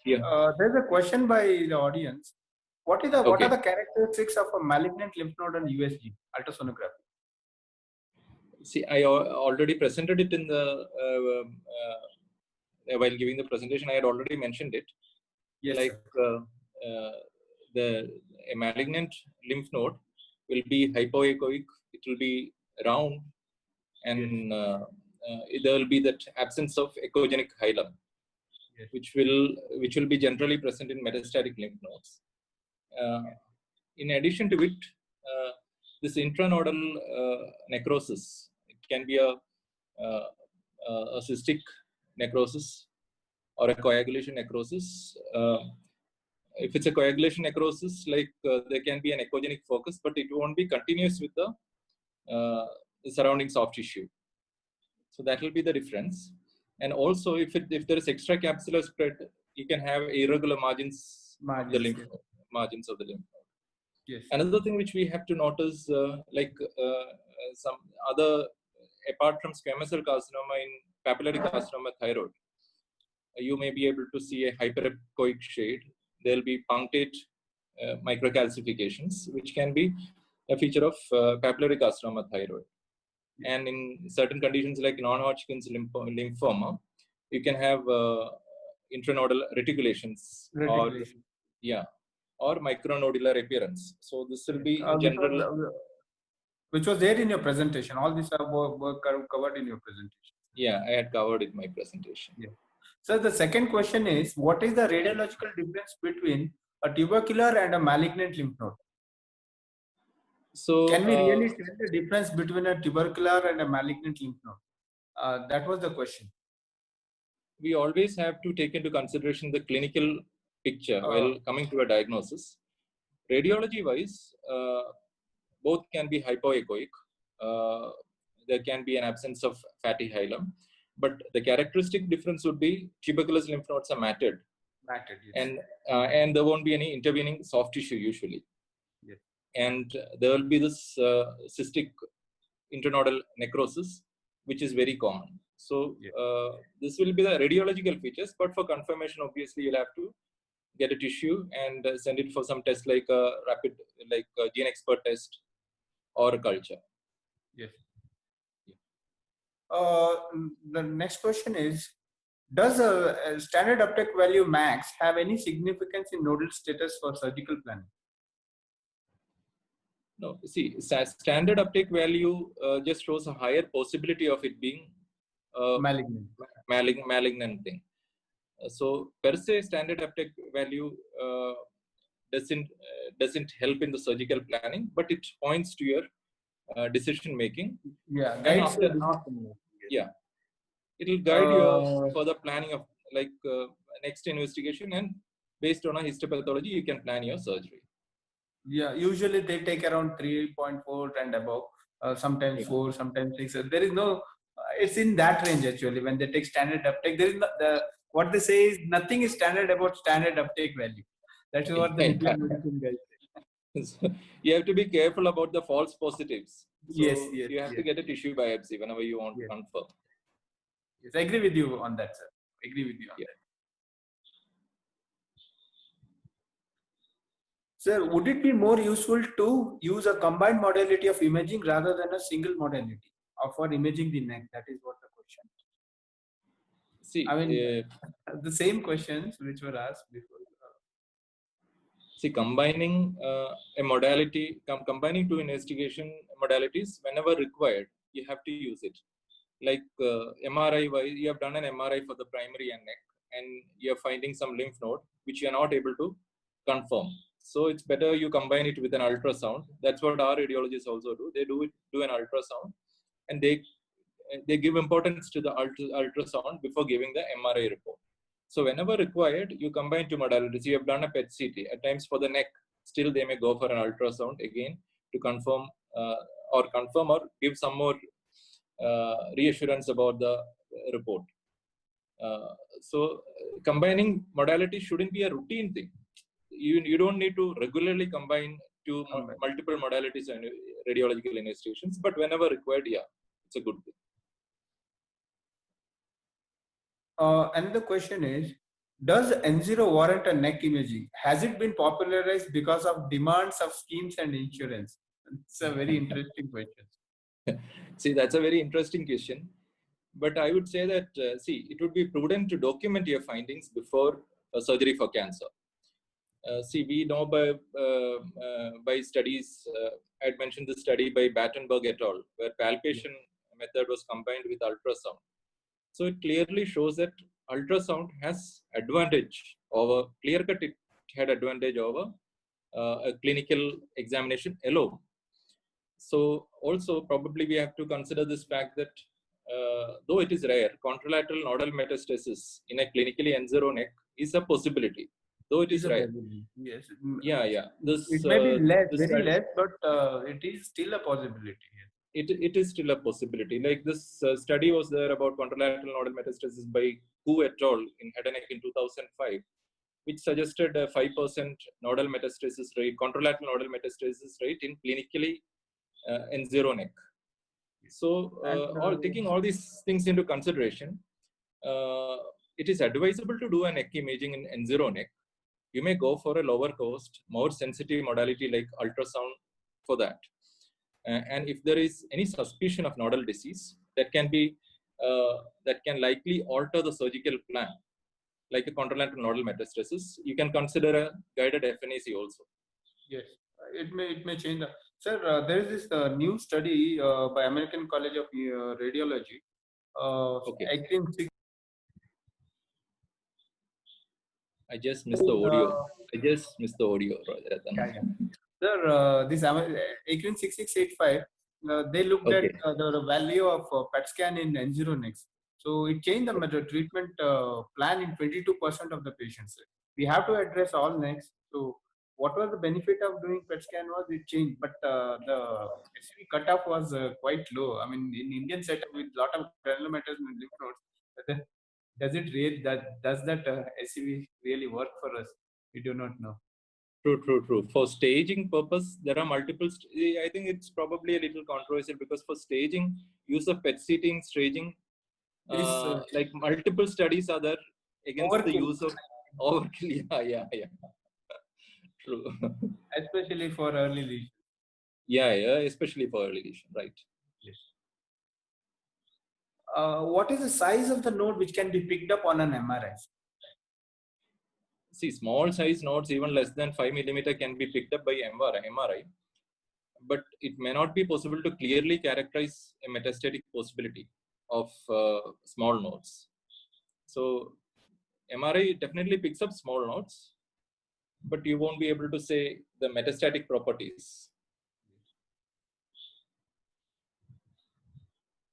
Yeah. There's a question by the audience. What are Okay. the characteristics of a malignant lymph node on USG ultrasonography? See, I already presented it in the while giving the presentation. I had already mentioned it. Yes, like a malignant lymph node will be hypoechoic. It will be round, and there will be that absence of echogenic hilum, yes. which will be generally present in metastatic lymph nodes. In addition to it, this intranodal necrosis, it can be a cystic necrosis or a coagulation necrosis. If it's a coagulation necrosis, there can be an echogenic focus, but it won't be continuous with the surrounding soft tissue. So that will be the difference. And also, if there is extracapsular spread, you can have irregular margins of the lymph node, margins of the lymph node. Yes. Another thing which we have to notice, some other, apart from squamous cell carcinoma in papillary carcinoma thyroid, you may be able to see a hyperechoic shade. There will be punctate microcalcifications, which can be a feature of papillary carcinoma thyroid. And in certain conditions like non-Hodgkin's lymphoma, you can have intranodal reticulations, or micronodular appearance. So this will be general. Which was there in your presentation. All these were covered in your presentation. Yeah, I had covered it in my presentation. Yeah. So the second question is, what is the radiological difference between a tubercular and a malignant lymph node? So can we really tell the difference between a tubercular and a malignant lymph node? That was the question. We always have to take into consideration the clinical picture while coming to a diagnosis. Radiology wise, both can be hypoechoic. There can be an absence of fatty hilum, but the characteristic difference would be tuberculous lymph nodes are matted, yes. And there won't be any intervening soft tissue usually. Yes. And there will be this cystic intranodal necrosis, which is very common. So this will be the radiological features, but for confirmation, obviously, you'll have to get a tissue and send it for some test like a rapid, like a gene expert test or a culture. Yes. The next question is, does a standard uptake value max have any significance in nodal status for surgical planning? No, see, standard uptake value just shows a higher possibility of it being malignant thing. So per se, standard uptake value doesn't help in the surgical planning, but it points to your decision making. Yeah, guides it will guide you for the planning of next investigation, and based on a histopathology, you can plan your surgery. Yeah, usually they take around 3.4 and above, sometimes 4, sometimes 6. There is no, it's in that range actually. When they take standard uptake, there is what they say is nothing is standard about standard uptake value. That's what the nuclear medicine guys say. So you have to be careful about the false positives. So yes, you have to get a tissue biopsy whenever you want to confirm. Yes, I agree with you on that, sir. I agree with you on that. Sir, would it be more useful to use a combined modality of imaging rather than a single modality for imaging the neck? That is what the question. See, I mean, the same questions which were asked before. See, combining a modality, combining two investigation modalities whenever required, you have to use it. Like MRI wise, you have done an MRI for the primary and neck, and you're finding some lymph node which you are not able to confirm. So it's better you combine it with an ultrasound. That's what our radiologists also do. They do an ultrasound, and they give importance to the ultrasound before giving the MRI report. So whenever required, you combine two modalities. You have done a PET CT. At times for the neck, still they may go for an ultrasound again to confirm or give some more reassurance about the report. So combining modalities shouldn't be a routine thing. You don't need to regularly combine two multiple modalities and radiological investigations, but whenever required, it's a good thing. Another question is, Does N0 warrant a neck imaging? Has it been popularized because of demands of schemes and insurance? It's a very interesting question. See, that's a very interesting question. But I would say that, see, it would be prudent to document your findings before surgery for cancer. See, we know by studies, I had mentioned the study by Battenberg et al., where palpation method was combined with ultrasound. So it clearly shows that ultrasound has advantage over, clear cut it had advantage over a clinical examination alone. So also probably we have to consider this fact that though it is rare, contralateral nodal metastasis in a clinically N0 neck is a possibility, though it is rare. Yes. Yeah. It may be less, this very less, but it is still a possibility. it is still a possibility. Like this study was there about contralateral nodal metastasis by Hu et al. In head and neck in 2005, which suggested a 5% nodal metastasis rate, contralateral nodal metastasis rate in clinically N0 neck. So, taking all these things into consideration, it is advisable to do a neck imaging in N0 neck. You may go for a lower cost, more sensitive modality like ultrasound for that. And if there is any suspicion of nodal disease, that can likely alter the surgical plan, like a contralateral nodal metastasis, you can consider a guided FNAC also. Yes, it may change. Sir, there is this new study by American College of Radiology. Okay. I just missed the audio. Sir, this ACRIN 6685, they looked at the value of PET scan in N0 next. So it changed the treatment plan in 22% of the patients. We have to address all next. So what was the benefit of doing PET scan was it changed, but the SUV cutoff was quite low. I mean, in Indian setup with lot of granulomatous and lymph nodes, does that SUV really work for us? We do not know. True. For staging purpose, there are multiple. I think it's probably a little controversial because for staging, use of PET-CT in staging, like multiple studies are there against the use of overkill. Yeah. True. Especially for early lesion. Yeah, especially for early lesion, right? Yes. What is the size of the node which can be picked up on an MRI? See, small size nodes, even less than 5 millimeter, can be picked up by MRI, but it may not be possible to clearly characterize a metastatic possibility of small nodes. So MRI definitely picks up small nodes, but you won't be able to say the metastatic properties.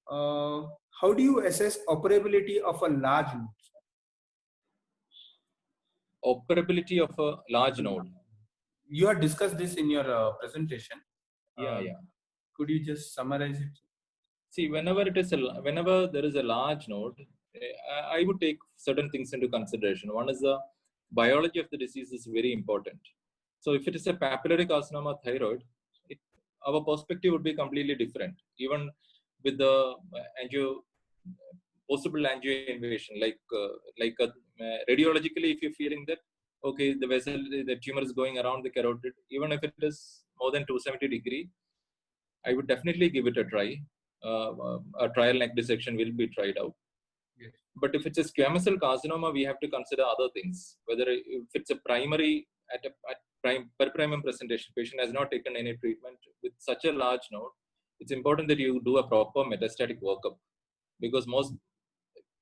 How do you assess operability of a large node? Operability of a large node. You have discussed this in your presentation. Yeah. Could you just summarize it? See, whenever there is a large node, I would take certain things into consideration. One is the biology of the disease is very important. So if it is a papillary carcinoma thyroid, our perspective would be completely different. Even with the possible angio invasion, radiologically, if you're feeling that, okay, the tumor is going around the carotid, even if it is more than 270 degree, I would definitely give it a try. A trial neck dissection will be tried out. Yes. But if it's a squamous cell carcinoma, we have to consider other things. Whether if it's a primary per-primum presentation, patient has not taken any treatment with such a large node, it's important that you do a proper metastatic workup, because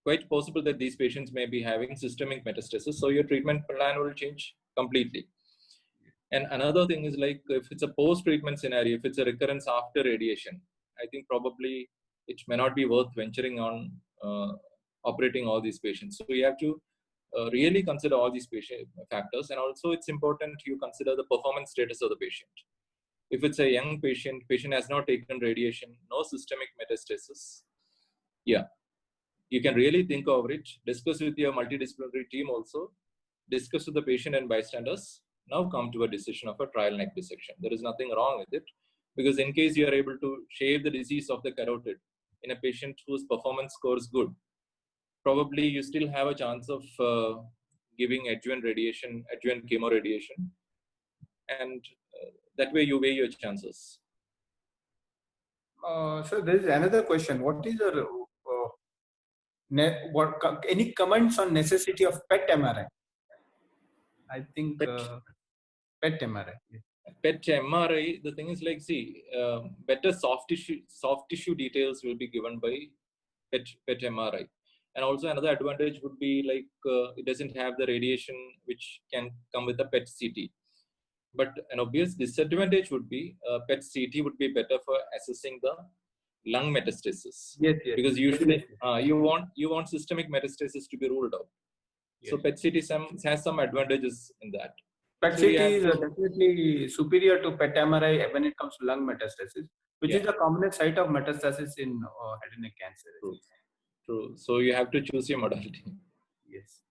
quite possible that these patients may be having systemic metastasis. So your treatment plan will change completely. And another thing is, like, if it's a post-treatment scenario, if it's a recurrence after radiation, I think probably it may not be worth venturing on operating all these patients. So you have to really consider all these patient factors. And also it's important you consider the performance status of the patient. If it's a young patient has not taken radiation, no systemic metastasis, yeah, you can really think over it, discuss with your multidisciplinary team also, discuss with the patient and bystanders, now come to a decision of a trial neck dissection. There is nothing wrong with it, because in case you are able to shave the disease of the carotid in a patient whose performance score is good, probably you still have a chance of giving adjuvant radiation, adjuvant chemoradiation, and that way you weigh your chances. So there is another question. What is your any comments on necessity of PET MRI? I think PET MRI. Yeah. PET MRI, the thing is like, see, better soft tissue details will be given by PET MRI. And also another advantage would be like it doesn't have the radiation which can come with the PET CT. But an obvious disadvantage would be PET CT would be better for assessing the lung metastasis. Yes, yes. Because usually you want systemic metastasis to be ruled out. Yes. So PET CT has some advantages in that. PET CT is definitely superior to PET MRI when it comes to lung metastasis, which is the commonest site of metastasis in head and neck cancer. True. So you have to choose your modality. Yes.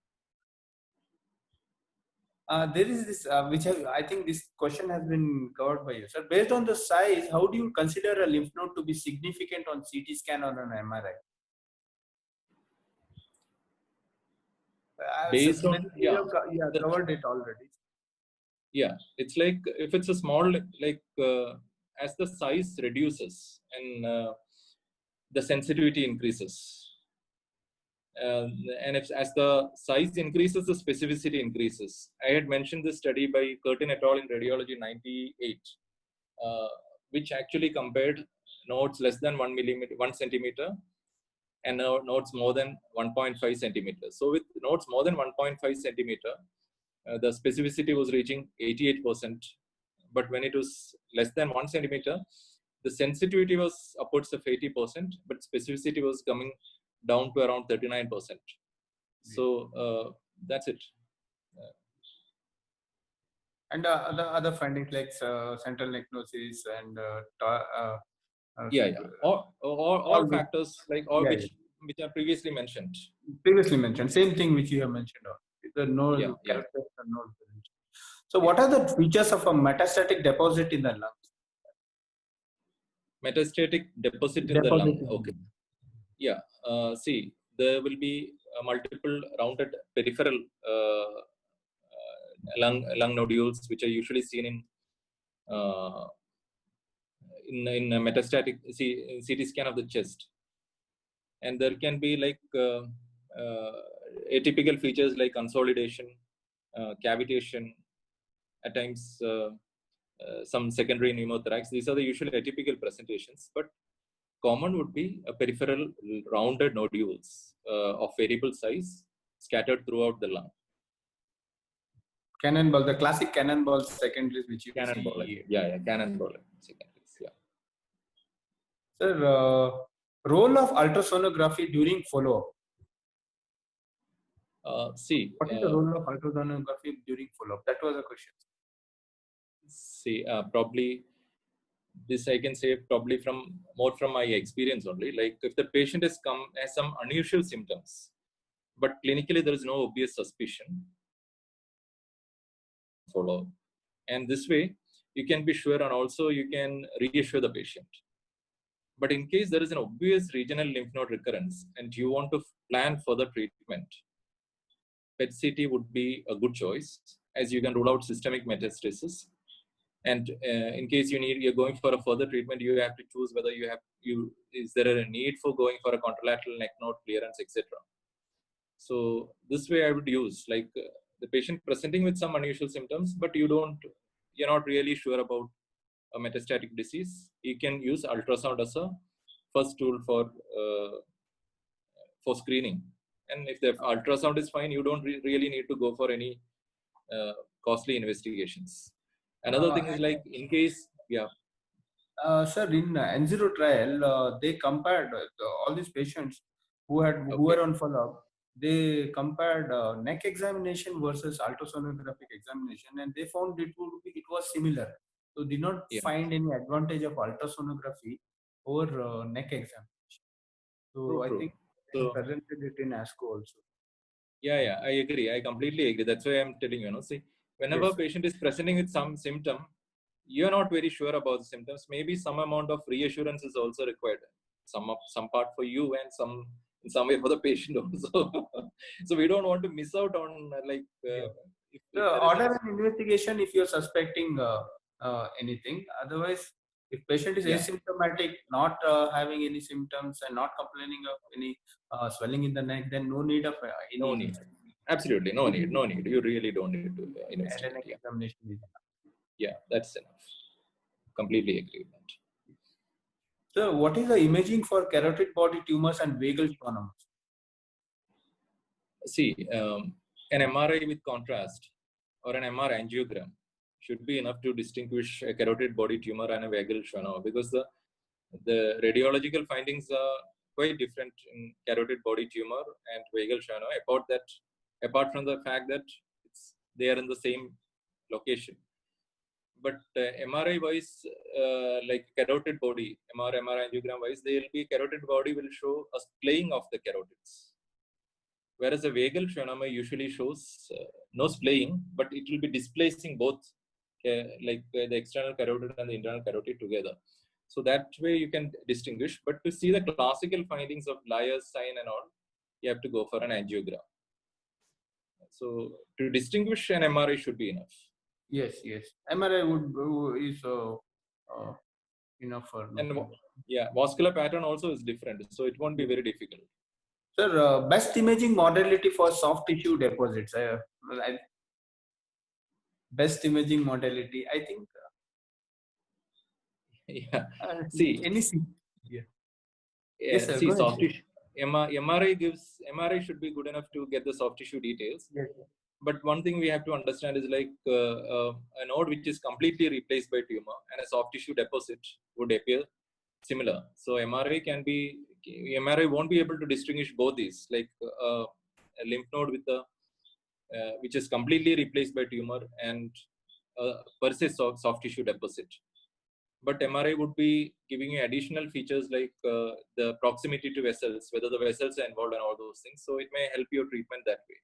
There is this, which I think this question has been covered by you. So based on the size, how do you consider a lymph node to be significant on CT scan or an MRI? Based on, covered it already. Yeah, it's like if it's a small, like as the size reduces and the sensitivity increases. And as the size increases, the specificity increases. I had mentioned this study by Curtin et al. In Radiology 98, which actually compared nodes less than 1 centimeter and nodes more than 1.5 centimeters. So with nodes more than 1.5 centimeter, the specificity was reaching 88%. But when it was less than 1 centimeter, the sensitivity was upwards of 80%, but specificity was coming down to around 39%. So that's it. And the other findings like central neck nosis and all factors like which are previously mentioned. Same thing which you have mentioned. The node characters are not. So what are the features of a metastatic deposit in the lungs? Metastatic deposit in the lung. Okay. Yeah. See, there will be multiple rounded peripheral lung nodules, which are usually seen in a metastatic CT scan of the chest, and there can be like atypical features like consolidation, cavitation, at times some secondary pneumothorax. These are the usual atypical presentations, but common would be a peripheral rounded nodules of variable size scattered throughout the lung. Cannonball, the classic cannonball secondaries, which you cannonball, see. Cannonball secondaries. Yeah. Sir, role of ultrasonography during follow-up. What is the role of ultrasonography during follow-up? That was a question. See, probably this I can say probably more from my experience only. Like if the patient has some unusual symptoms, but clinically there is no obvious suspicion, follow up, and this way you can be sure, and also you can reassure the patient. But in case there is an obvious regional lymph node recurrence and you want to plan further treatment, PET CT would be a good choice, as you can rule out systemic metastasis. And in case you're going for a further treatment, you have to choose whether is there a need for going for a contralateral neck node clearance, etc. So this way I would use like the patient presenting with some unusual symptoms, but you're not really sure about a metastatic disease. You can use ultrasound as a first tool for screening. And if the ultrasound is fine, you don't really need to go for any costly investigations. Another thing is like in case, sir, in N0 trial, they compared all these patients who were on follow-up. They compared neck examination versus ultrasonographic examination, and they found it was similar. So did not find any advantage of ultrasonography over neck examination. So I think they presented it in ASCO also. Yeah, I agree. I completely agree. That's why I'm telling you. See, whenever a patient is presenting with some symptom, you're not very sure about the symptoms. Maybe some amount of reassurance is also required. Some part for you and in some way for the patient also. So we don't want to miss out on if So there is order an investigation if you're suspecting anything. Otherwise, if patient is asymptomatic, not having any symptoms and not complaining of any swelling in the neck, then no need of any no need. Absolutely no need. No need. You really don't need to investigate. head and neck examination is enough. Yeah, that's enough. Completely agree with that. So, what is the imaging for carotid body tumors and vagal schwannomas? See, an MRI with contrast or an MR angiogram should be enough to distinguish a carotid body tumor and a vagal schwannoma, because the radiological findings are quite different in carotid body tumor and vagal schwannoma. Apart from the fact that they are in the same location. But MRI wise, like carotid body, MR angiogram wise, carotid body will show a splaying of the carotids. Whereas the vagal schwannoma usually shows no splaying, but it will be displacing both the external carotid and the internal carotid together. So that way you can distinguish. But to see the classical findings of Lyer's sign and all, you have to go for an angiogram. So to distinguish, an MRI should be enough. Yes. MRI is enough for. And vascular pattern also is different, so it won't be very difficult. Sir, best imaging modality for soft tissue deposits. Best imaging modality, I think. See, anything. Yes, sir, see, soft tissue. MRI should be good enough to get the soft tissue details. Yes. But one thing we have to understand is a node which is completely replaced by tumor and a soft tissue deposit would appear similar. So MRI won't be able to distinguish both these, like a lymph node with which is completely replaced by tumor and persists of soft tissue deposit. But MRI would be giving you additional features like the proximity to vessels, whether the vessels are involved and all those things. So it may help your treatment that way.